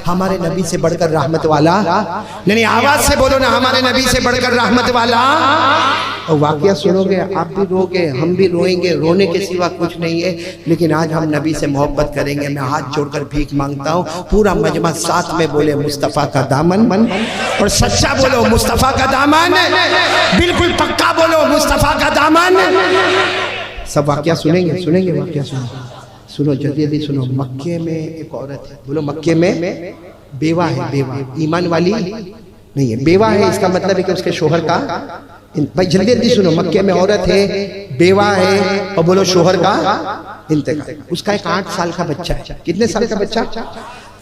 हमारे नबी से बढ़कर रहमत वाला नहीं, आवाज से बोलो ना, हमारे नबी से बढ़कर रहमत वाला। और वाकया सुनोगे आप भी रोगे, हम भी रोएंगे, रोने के सिवा कुछ नहीं है। लेकिन आज हम नबी से मोहब्बत करेंगे। मैं हाथ जोड़कर भीख मांगता हूँ, पूरा मजमा साथ में बोले मुस्तफ़ा का दामन, और सच्चा बोलो मुस्तफ़ा का दामन, बिल्कुल पक्का बोलो मुस्तफ़ा का दामन। सब वाकया सुनेंगे, सुनेंगे वाकया सुनो जल्दी जल्दी सुनो। मक्के में एक औरत है, बोलो मक्के में बेवा है, बेवा ईमान वाली नहीं है, बेवा है। इसका मतलब है कि उसके शोहर का, भाई जल्दी जल्दी सुनो, मक्के में औरत है, बेवा है, और बोलो शोहर का इंतकाल। उसका एक 8 साल का बच्चा है। कितने साल का बच्चा?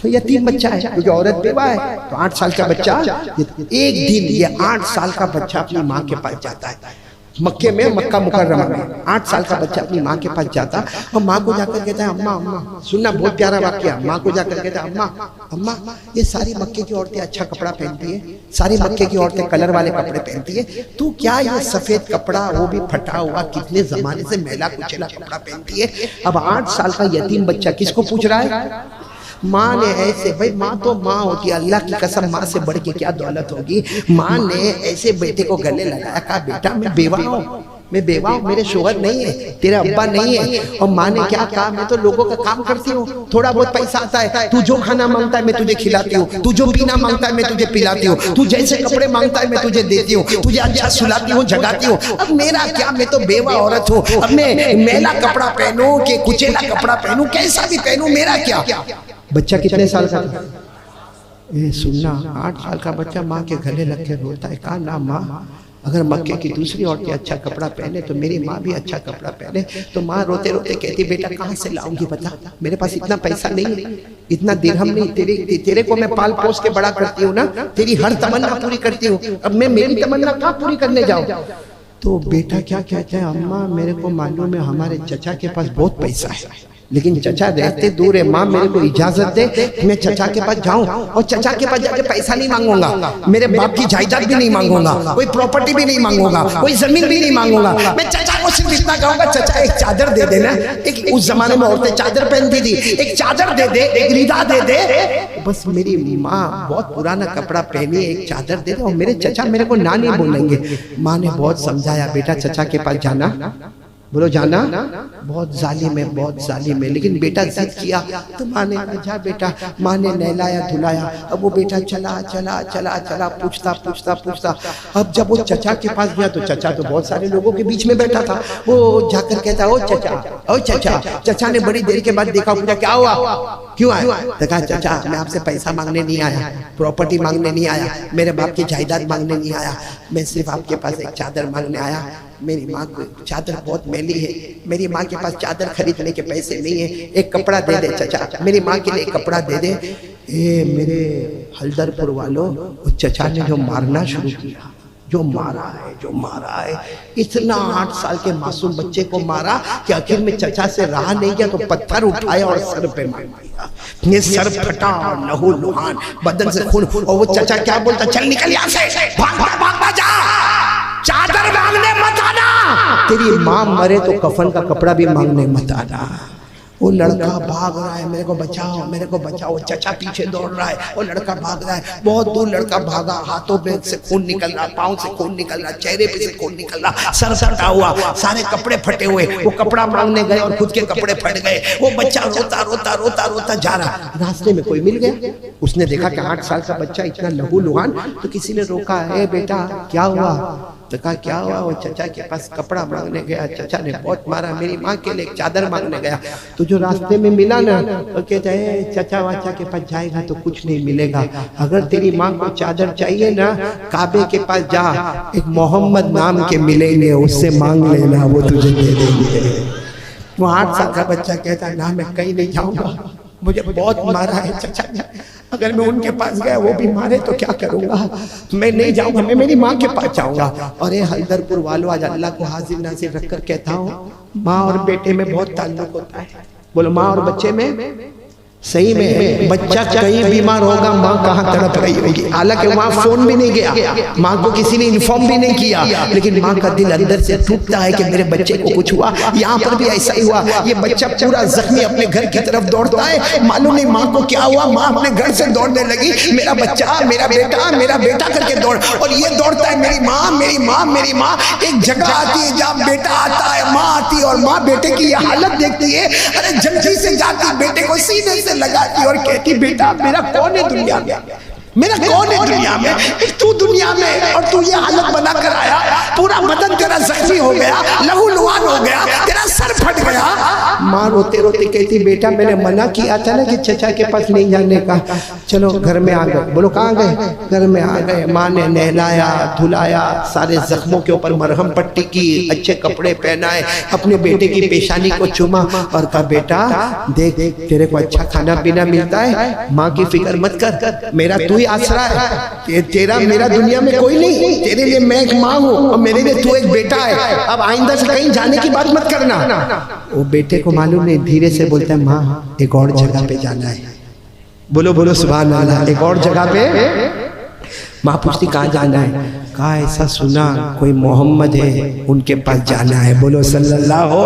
तो यतीम बच्चा है, क्योंकि औरत बेवा है। तो 8 साल का बच्चा, एक दिन ये 8 साल का बच्चा अपनी माँ के पास जाता है। मक्के में, मक्का मुकर्रमा में 8 साल का बच्चा अपनी माँ के पास जाता और माँ को जाकर कहता है अम्मा अम्मा, सुनना बहुत प्यारा वाक्य। माँ को जाकर कहता है अम्मा अम्मा, ये सारी मक्के की औरतें अच्छा कपड़ा पहनती है, सारी मक्के की औरतें कलर वाले कपड़े पहनती है, तू क्या ये सफेद कपड़ा, वो भी फटा हुआ, कितने जमाने से मैला कुचैला कपड़ा पहनती है। अब 8 साल का यतीम बच्चा किसको पूछ रहा है? माँ ने ऐसे, भाई माँ तो माँ होती है, अल्लाह की कसम माँ से बढ़ के क्या दौलत होगी। माँ ने ऐसे बेटे को गले लगाया, कहा बेटा मैं बेवा हूँ, मैं बेवा हूँ, मेरे शोहर नहीं है, तेरा अब्बा नहीं है। और माँ ने क्या कहा, मैं तो लोगों का काम करती हूँ, थोड़ा बहुत पैसा आता है, तू जो खाना मांगता है मैं तुझे खिलाती हूँ, तू जो पीना मांगता है मैं तुझे पिलाती हूँ, तू जैसे कपड़े मांगता है मैं तुझे देती हूँ, तुझे अच्छा सुलाती हूँ, जगाती हूँ। अब मेरा क्या, मैं तो बेवा औरत हूँ, अब मैं मेला कपड़ा पहनूं कि कुचेला कपड़ा पहनूं, कैसा भी पहनूं, मेरा क्या। बच्चा कितने साल का था? ये सुनना, 8 साल का बच्चा माँ के गले लग के रोता है। कहा ना माँ, अगर मक्के की दूसरी औरतें अच्छा कपड़ा पहने तो मेरी माँ भी अच्छा कपड़ा पहने। तो माँ रोते रोते कहती बेटा कहाँ से लाऊंगी बता, मेरे पास इतना पैसा नहीं है, इतना दिरहम नहीं, तेरे को मैं पाल पोस के बड़ा करती हूँ ना, तेरी हर तमन्ना पूरी करती हूँ, अब मैं मेरी तमन्ना कहाँ पूरी करने जाऊँ। तो बेटा क्या कहते हैं, अम्मा मेरे को मालूम है हमारे चचा के पास बहुत पैसा है, लेकिन चचा रहते दूर है, माँ मेरे को इजाजत दे मैं चचा के पास जाऊं, और चचा के पास जाके पैसा नहीं मांगूंगा, मेरे बाप की जायदाद भी नहीं मांगूंगा, कोई प्रॉपर्टी भी नहीं मांगूंगा, कोई जमीन भी नहीं मांगूंगा। मैं चचा को सिर्फ इतना कहूंगा, चचा एक चादर दे देना, एक उस जमाने में औरतें चादर पहनती थी, एक चादर दे दे, एक रिदा दे दे, बस मेरी माँ बहुत पुराना कपड़ा पहनी, एक चादर दे दे, और मेरे चचा मेरे को ना नहीं बोलेंगे। माँ ने बहुत समझाया, बेटा चचा के पास जाना, बोलो जाना, बहुत जालिम है, बहुत जालिम है। लेकिन बेटा जिद किया तो माँ ने कहा जा बेटा। माँ ने नहलाया धुलाया, अब वो बेटा चला चला चला चला, पूछता पूछता पूछता। अब जब वो चचा के पास गया तो चचा तो बहुत सारे लोगों के बीच में बैठा था, वो जाकर कहता ओ चचा, ओ चचा। चचा ने बड़ी देर के बाद देखा, पूछा क्या हुआ, क्यों आया? तो कहा चाचा मैं आपसे पैसा मांगने नहीं आया, प्रॉपर्टी मांगने नहीं आया, मेरे बाप की जायदाद मांगने नहीं आया, मैं सिर्फ आपके पास एक चादर मांगने आया। मेरी माँ को चादर बहुत मैली है, मेरी माँ के पास चादर खरीदने के पैसे नहीं है, एक कपड़ा दे दे चचा, मेरी माँ के लिए एक कपड़ा दे दे। ए मेरे हल्दरपुर वालों, उस चचा ने जो मारना शुरू किया, जो मारा है, जो मारा है, इतना 8 साल के मासूम बच्चे को मारा कि आखिर में चचा से रहा नहीं गया तो पत्थर उठाया और सर पे मार दिया। ये सर फटा, लहू लुहान, बदन से खून, और वो चचा क्या बोलता, चल निकल यहाँ से, भागता भागता जा, चादर मांगने मत आना, तेरी माँ मरे तो कफन का कपड़ा भी मांगने मत आना। वो लड़का भाग रहा है, मेरे को बचाओ, मेरे को बचाओ, चचा पीछे दौड़ रहा है, वो लड़का भाग रहा है, बहुत दूर लड़का भागा, हाथों पे से खून निकल रहा, पाँव से खून निकल रहा, चेहरे पे से खून निकल रहा, सर फटा हुआ, सारे कपड़े फटे हुए। वो कपड़ा मांगने गए और खुद के कपड़े फट गए। वो बच्चा रोता रोता रोता रोता जा रहा, रास्ते में कोई मिल गया, उसने देखा कि 8 साल का बच्चा इतना लहू लुहान, तो किसी ने रोका, है बेटा क्या हुआ? तो कहा क्या हुआ? वो चचा के पास कपड़ा मांगने गया, चचा ने बहुत मारा, मेरी माँ के लिए चादर मांगने गया, तो जो रास्ते में मिला ना, तो कहते हैं चचा वाचा के पास जाएगा तो कुछ नहीं मिलेगा, अगर तेरी माँ को चादर चाहिए ना, काबे के पास जा, एक मोहम्मद नाम के मिलेंगे, उससे मांग लेना, वो तुझे दे देंगे। वो 8 साल का बच्चा कहता ना मैं कहीं नहीं जाऊंगा, मुझे बहुत मारा है चचा ने, अगर मैं उनके पास गया वो भी मारे तो क्या करूंगा, मैं नहीं जाऊंगा, मैं मेरी माँ के पास जाऊंगा। और ये हल्दरपुर वालों, आज अल्लाह को हाजिर नाजिर रखकर कहता हूँ, माँ और बेटे में बहुत ताल्लुक होता है। बोलो माँ और बच्चे में सही में बच्चा कहीं बीमार होगा, माँ कहाँ तड़प रही होगी। हालांकि वहाँ फोन भी नहीं गया, माँ को किसी ने इन्फॉर्म भी नहीं किया, लेकिन माँ का दिल अंदर से टूटता है कि मेरे बच्चे को कुछ हुआ। यहाँ पर भी ऐसा ही हुआ। ये बच्चा पूरा जख्मी अपने घर की तरफ दौड़ता है, मालूम नहीं माँ को क्या हुआ। माँ अपने घर से दौड़ने लगी, मेरा बच्चा, मेरा बेटा करके दौड़, और ये दौड़ता है मेरी माँ, मेरी माँ, मेरी माँ। एक जगह आती है जहाँ बेटा आता है, माँ आती है, और माँ बेटे की ये हालत देखती है, अरे जल्दी से जाती बेटे को सीने से लगाती और कहती बेटा मेरा कौन है दुनिया में, मेरा कौन है दुनिया में, तू दुनिया में, और तू ये हालत बना कर आया, पूरा बदन तेरा जख्मी हो गया, लहू लुहान हो गया, तेरा सर फट गया। माँ रोते रोते कहती बेटा मैंने मना किया था ना कि चचा के पास नहीं जाने का, चलो घर में आ गए। बोलो कहाँ गए? घर में आ गए। माँ ने नहलाया धुलाया, सारे जख्मों के ऊपर मरहम पट्टी की, अच्छे कपड़े पहनाए, अपने बेटे की पेशानी को चूमा और कहा बेटा देख तेरे को अच्छा खाना पीना मिलता है, माँ की फिक्र मत कर, मेरा तू ही आसरा है, तेरा मेरा दुनिया में कोई नहीं, तेरे लिए मैं एक माँ हूँ और मेरे लिए तू एक बेटा है, अब आइंदा से कहीं जाने की बात मत करना। वो बेटे को मालूम नहीं, धीरे से बोलता है माँ एक और जगह पे जाना है। बोलो बोलो सुभान अल्लाह। एक और जगह पे। माँ पूछती कहाँ जाना है? कहा ऐसा सुना कोई मोहम्मद है, उनके पास जाना है। बोलो सल्लल्लाहु।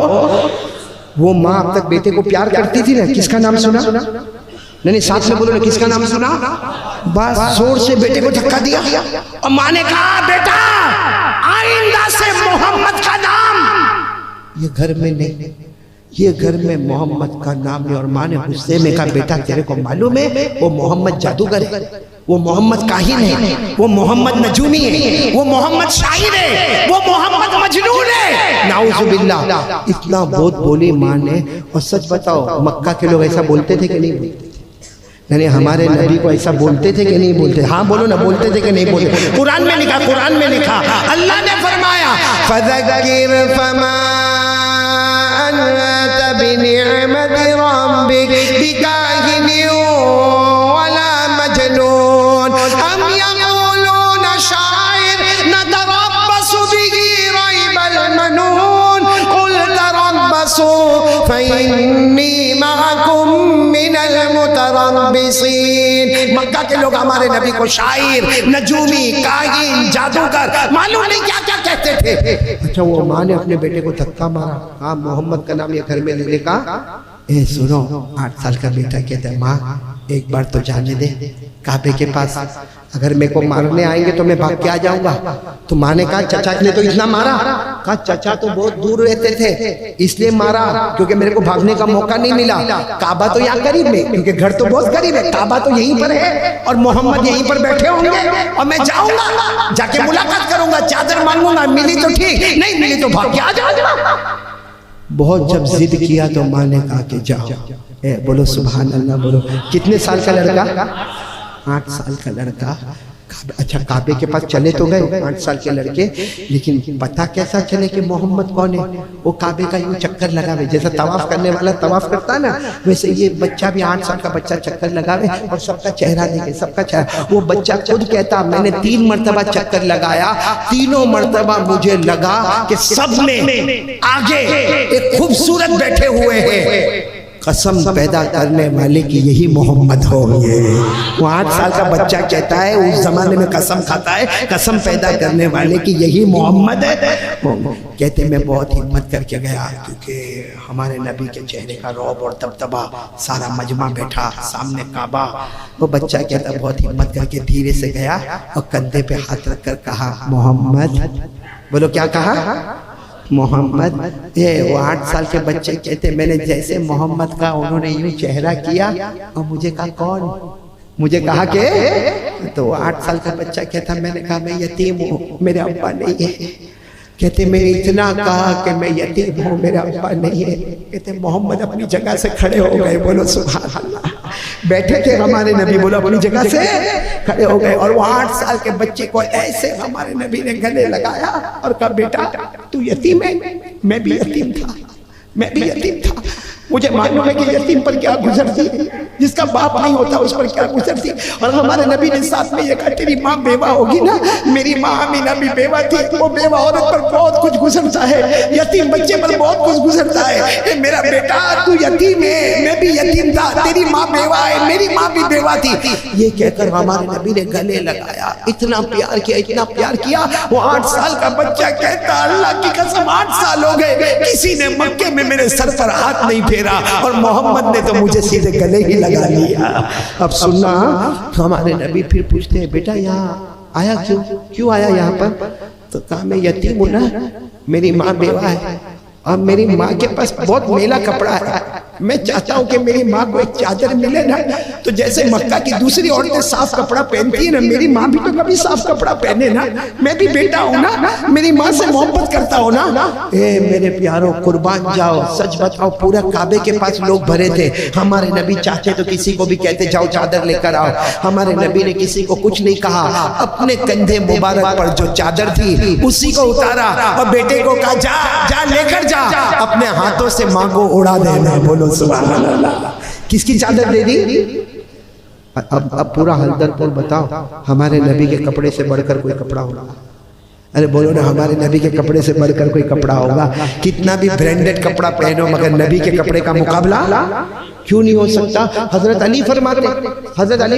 वो माँ अब तक बेटे को प्यार करती थी ना, किसका नाम सुना? नहीं साथ में बोलो ना, किसका नाम सुना? बस जोर से बेटे को धक्का दिया और माँ ने कहा बेटा आइंदा से मोहम्मद का नाम ये घर में नहीं, ये घर में मोहम्मद का नाम है। और माँ ने गुस्से में कहा बेटा तेरे को मालूम है वो मोहम्मद जादूगर है, वो मोहम्मद काहिन है, वो मोहम्मद नजूमी है, वो मोहम्मद शायर है, वो मोहम्मद मजनून है। नाउजुबिल्लाह। इतना बहुत बोली माँ ने। और सच बताओ मक्का के लोग ऐसा बोलते थे कि नहीं बोलते? यानी हमारे नबी को ऐसा बोलते थे कि नहीं बोलते? हाँ बोलो ना, बोलते थे कि नहीं बोलते? कुरान में लिखा, कुरान में लिखा, अल्लाह ने फरमाया फज़क्किर फमा अंत बिनिअमति रब्बिक बिकाहिन वला मजनून अम यक़ूलून शाइर नतरब्बसु बिही रैबल मनून कुल तरब्बसु फइन्नी मअकुम मिनल मुतरब्बिसीन। मक्का के लोग हमारे नबी को शायर, नजूमी, काहिन, जादूगर मालूम नहीं क्या क्या कहते थे। अच्छा वो माँ ने अपने बेटे को धक्का मारा, कहा मोहम्मद का नाम ये घर में लेने का। ए सुनो 8 साल का बेटा कहता है माँ एक बार तो जाने दे काबे के पास, अगर मेरे को मारने आएंगे तो मैं भाग के आ जाऊंगा। तो माँ ने कहा चचा ने तो इतना मारा? कहा चचा तो बहुत दूर रहते थे इसलिए मारा, क्योंकि मेरे को भागने का मौका नहीं मिला। काबा तो यहाँ करीब में, क्योंकि घर तो बहुत करीब है, काबा तो यहीं पर है और मोहम्मद यहीं पर बैठे होंगे और मैं जाऊंगा, जाके मुलाकात करूंगा, चादर मांगूंगा, मिली तो ठीक, नहीं मिली तो भाग के आ जाऊंगा। बहुत जब जिद किया तो माँ ने कहा कि जाओ। बोलो सुभान अल्लाह। बोलो कितने साल का लड़का? 8 साल का लड़का। अच्छा काबे के पास चले तो गए 8 साल के लड़के, लेकिन पता कैसा चले कि मोहम्मद कौन है? वो काबे का यूं चक्कर लगावे, जैसा तवाफ करने वाला तवाफ करता है ना, वैसे ये बच्चा भी 8 साल का बच्चा चक्कर लगावे और सबका चेहरा देखे, सबका चेहरा। वो बच्चा खुद कहता मैंने 3 मरतबा चक्कर लगाया, तीनों मरतबा मुझे लगा कि सब में आगे एक खूबसूरत बैठे हुए हैं, कसम पैदा करने वाले की यही मोहम्मद होंगे। वो 8 साल का बच्चा कहता है, उस जमाने में कसम खाता है, कसम पैदा करने वाले की यही मोहम्मद है। कहते मैं बहुत हिम्मत करके गया, क्योंकि हमारे नबी के चेहरे का रौब और दबदबा, सारा मजमा बैठा सामने काबा। वो बच्चा कहता बहुत हिम्मत करके धीरे से गया और कंधे पे हाथ रखकर कहा मोहम्मद। बोलो क्या कहा? मोहम्मद। ये वो 8 साल के बच्चे कहते मैंने जैसे मोहम्मद का उन्होंने यूं चेहरा किया और मुझे कहा कौन? मुझे कहा के? तो 8 साल का बच्चा कहता मैंने कहा मैं यतीम हूँ, मेरे अब्बा नहीं है। कहते मैंने इतना कहा कि मैं यतीम हूँ, मेरा अब्बा नहीं है। कहते मोहम्मद अपनी जगह से खड़े हो गए। बोलो सुभान अल्लाह। बैठे थे हमारे नबी, बोलो अपनी जगह से खड़े हो गए। और वो 8 साल के बच्चे को ऐसे हमारे नबी ने गले लगाया और कहा बेटा तू यतीम है? मैं भी यतीम था, मैं भी यतीम था। मुझे मालूम है कि यतीम पर क्या गुजरती, जिसका बाप नहीं होता उस पर क्या गुजरती। और हमारे नबी ने साथ में ये कहा, तेरी माँ बेवा होगी ना, मेरी माँ अमीना भी बेवा थी, वो बेवा औरत पर बहुत कुछ गुजरता है, यतीम बच्चे पर बहुत कुछ गुजरता है। मेरा बेटा तू यतीम है, मैं भी यतीम था, तेरी माँ बेवा है, मेरी माँ भी बेवा थी। ये कहकर हमारे नबी ने गले लगाया, इतना प्यार किया, इतना प्यार किया। वो 8 साल का बच्चा कहता, अल्लाह की कसम 8 साल हो गए किसी ने मक्के में मेरे सर पर हाथ नहीं फेरा, और मोहम्मद ने तो मुझे सीधे गले ही लगा लिया। अब सुनना, तो हमारे नबी फिर पूछते हैं, बेटा यहाँ आया क्यों आया यहाँ पर? तो कहा, मैं यतीम हूँ ना, मेरी माँ बेवा है और मेरी माँ के पास बहुत मेला कपड़ा है। मैं चाहता हूँ कि मेरी माँ को एक चादर मिले ना, तो जैसे मक्का की दूसरी औरतें साफ कपड़ा पहनती है ना, मेरी माँ भी तो कभी साफ कपड़ा पहने ना। मैं भी बेटा हूँ ना, मेरी माँ से मोहब्बत करता हूँ ना। ए मेरे प्यारों, कुर्बान जाओ, सच बताओ, पूरा काबे के पास लोग भरे थे। हमारे नबी चाहते तो किसी को भी कहते, जाओ चादर लेकर आओ। हमारे नबी ने किसी को कुछ नहीं कहा, अपने कंधे मुबारक पर जो चादर थी उसी को उतारा और बेटे को कहा, जा लेकर जा, अपने हाथों से माँ को उड़ा देना। बोलो सुभान अल्लाह। किसकी चादर दे दी? अब पूरा हलदरपुर बताओ, हमारे नबी के कपड़े से बढ़कर कोई कपड़ा होगा? अरे बोलो ना, हमारे नबी के कपड़े से बढ़कर कोई कपड़ा होगा? कितना भी ब्रांडेड कपड़ा पहनो, मगर नबी के कपड़े का मुकाबला क्यों नहीं हो सकता? हजरत अली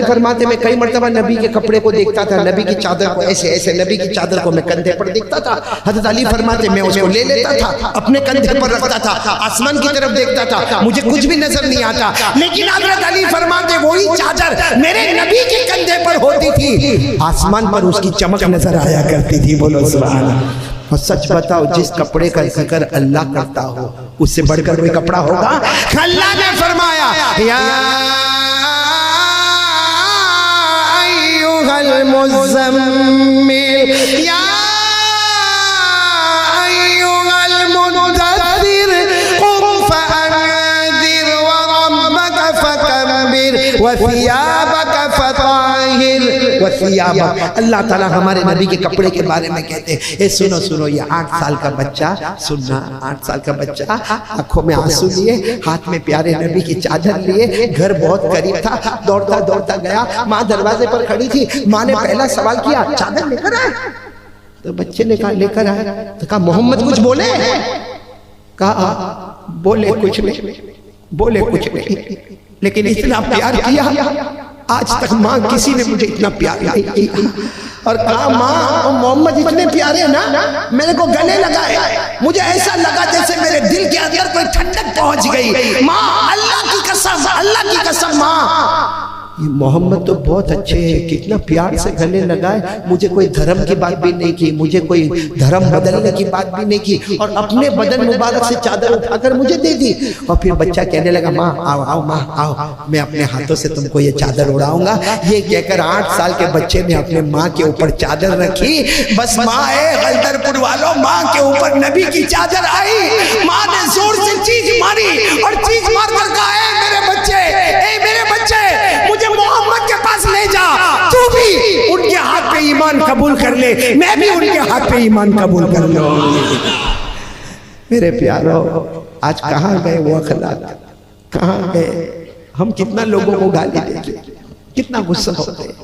फरमाते, मैं कई मर्तबा नबी के कपड़े को देखता था, नबी की चादर को ऐसे ऐसे, नबी की चादर को मैं कंधे पर देखता था। हजरत अली फरमाते, मैं उसको ले लेता था, अपने कंधे पर रखता था, आसमान की तरफ देखता था, मुझे कुछ भी नजर नहीं आता। लेकिन हजरत अली फरमाते, वही चादर मेरे नबी के कंधे पर होती थी, आसमान पर उसकी चमक नजर आया करती थी। बोलो सुभान अल्लाह। और सच बताओ, जिस कपड़े का जिक्र अल्लाह करता हो उससे बढ़कर कोई कपड़ा होगा? अल्लाह ने फरमाया, या अय्युहल मुज़म्मिल, या अय्युहल मुद्दस्सिर, क़ुम फ़अन्ज़िर व रब्बक फ़कब्बिर व सियाबक फ़ताहिर व सियाबक। अल्लाह ताला हमारे नबी के कपड़े के बारे में कहते हैं। ए सुनो, ये 8 साल का बच्चा, सुनना, 8 साल का बच्चा आंखों में आंसू लिए, हाथ में प्यारे नबी की चादर लिए, घर बहुत करीब था, दौड़ता गया, माँ दरवाजे पर खड़ी थी। माँ ने पहला सवाल किया, चादर लेकर आए? तो बच्चे ने कहा लेकर आए। तो कहा, मोहम्मद कुछ बोले? कहा, बोले कुछ नहीं, लेकिन इतना प्यार किया, आज तक माँ किसी ने मुझे इतना प्यार नहीं किया। और कहा, माँ मोहम्मद इतने प्यारे ना, मेरे को गले लगाए, मुझे ऐसा लगा जैसे मेरे दिल के अंदर कोई ठंडक पहुंच गई। माँ अल्लाह की कसम माँ, ये मोहम्मद तो बहुत अच्छे हैं, कितना प्यार से गले लगाए, मुझे कोई धर्म की बात भी नहीं की, मुझे कोई धर्म बदलने की बात भी नहीं की, और अपने बदन मुबारक से चादर उठाकर मुझे दे दी। और फिर बच्चा कहने लगा, माँ आओ माँ आओ, मैं अपने हाथों से तुमको ये चादर उड़ाऊंगा। ये कहकर 8 साल के बच्चे ने अपने माँ के ऊपर चादर रखी। बस माँ है हलदरपुर वालों, माँ के ऊपर नबी की चादर आई, माँ ने जोर से चीज मारी और चीज मार कर कहा, मेरे बच्चे, मुझे मोहम्मद के पास ले जा, तू भी उनके हाथ पे ईमान कबूल कर ले, मैं भी उनके हाथ पे ईमान कबूल कर लूं। मेरे प्यारों, आज कहाँ गए वो अखलाक? कहाँ गए? हम कितना लोगों को गाली देते, कितना गुस्सा होते,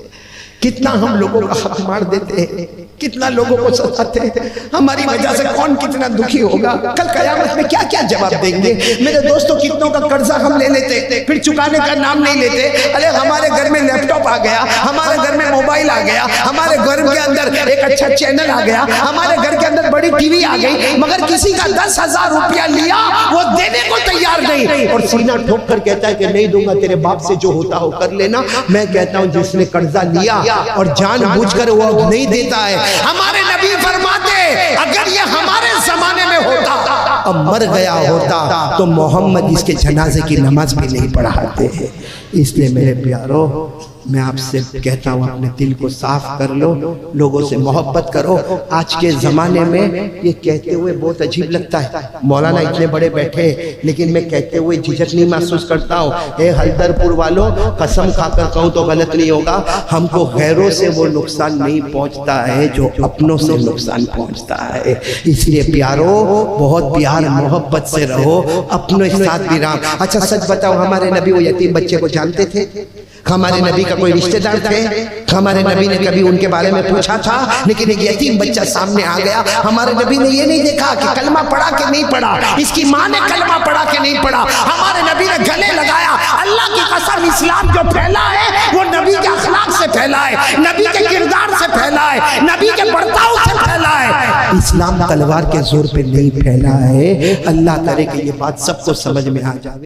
कितना हम लोगों का हक मार देते हैं, कितना लोगों को सताते हैं। हमारी वजह से कौन कितना दुखी होगा, कल कयामत में क्या क्या जवाब देंगे। मेरे दोस्तों, कितनों का कर्जा हम ले लेते, फिर चुकाने का नाम नहीं लेते। अरे हमारे घर में लैपटॉप आ गया, हमारे घर में मोबाइल आ गया, हमारे घर के अंदर एक अच्छा चैनल आ गया, हमारे घर के अंदर बड़ी टीवी आ गई, मगर किसी का 10,000 रुपया लिया, वो देने को तैयार नहीं, और सीना ठोक कर कहता है कि नहीं दूंगा, तेरे बाप से जो होता हो कर लेना। मैं कहता हूँ, जिसने कर्जा लिया और जानबूझकर वो नहीं देता है, हमारे नबी फरमाते, अगर ये हमारे जमाने में होता, अब मर गया होता, तो मोहम्मद इसके जनाजे की नमाज भी नहीं पढ़ाते। इसलिए मेरे प्यारों, मैं आपसे कहता हूँ अपने दिल को साफ कर लो, लोगों से मोहब्बत करो। आज के ज़माने में ये कहते हुए बहुत अजीब लगता है, मौलाना इतने बड़े बैठे, लेकिन मैं कहते हुए झिझक नहीं महसूस करता हूँ। ए हल्दरपुर वालों, कसम खाकर कहूँ तो गलत नहीं होगा, हमको गैरों से वो नुकसान नहीं पहुँचता है जो अपनों से नुकसान पहुँचता है। इसलिए प्यारो, बहुत प्यार मोहब्बत से रहो, अपनों के साथ भी राम। अच्छा सच बताओ, हमारे नबी वो यतीम बच्चे को जानते थे? हमारे नबी का कोई रिश्तेदार थे? हमारे नबी ने कभी उनके बारे में पूछा था? लेकिन एक यतीम बच्चा सामने आ गया, हमारे नबी ने ये नहीं देखा कि कलमा पढ़ा के नहीं पढ़ा, इसकी माँ ने कलमा पढ़ा के नहीं पढ़ा, हमारे नबी ने गले लगाया। अल्लाह की कसम, इस्लाम जो फैला है वो नबी के अखलाक से फैला है, नबी के किरदार से फैला है, नबी के बर्ताव से फैला है। इस्लाम तलवार के जोर पे नहीं फैला है। अल्लाह करे कि ये बात सबको समझ में आ जाए।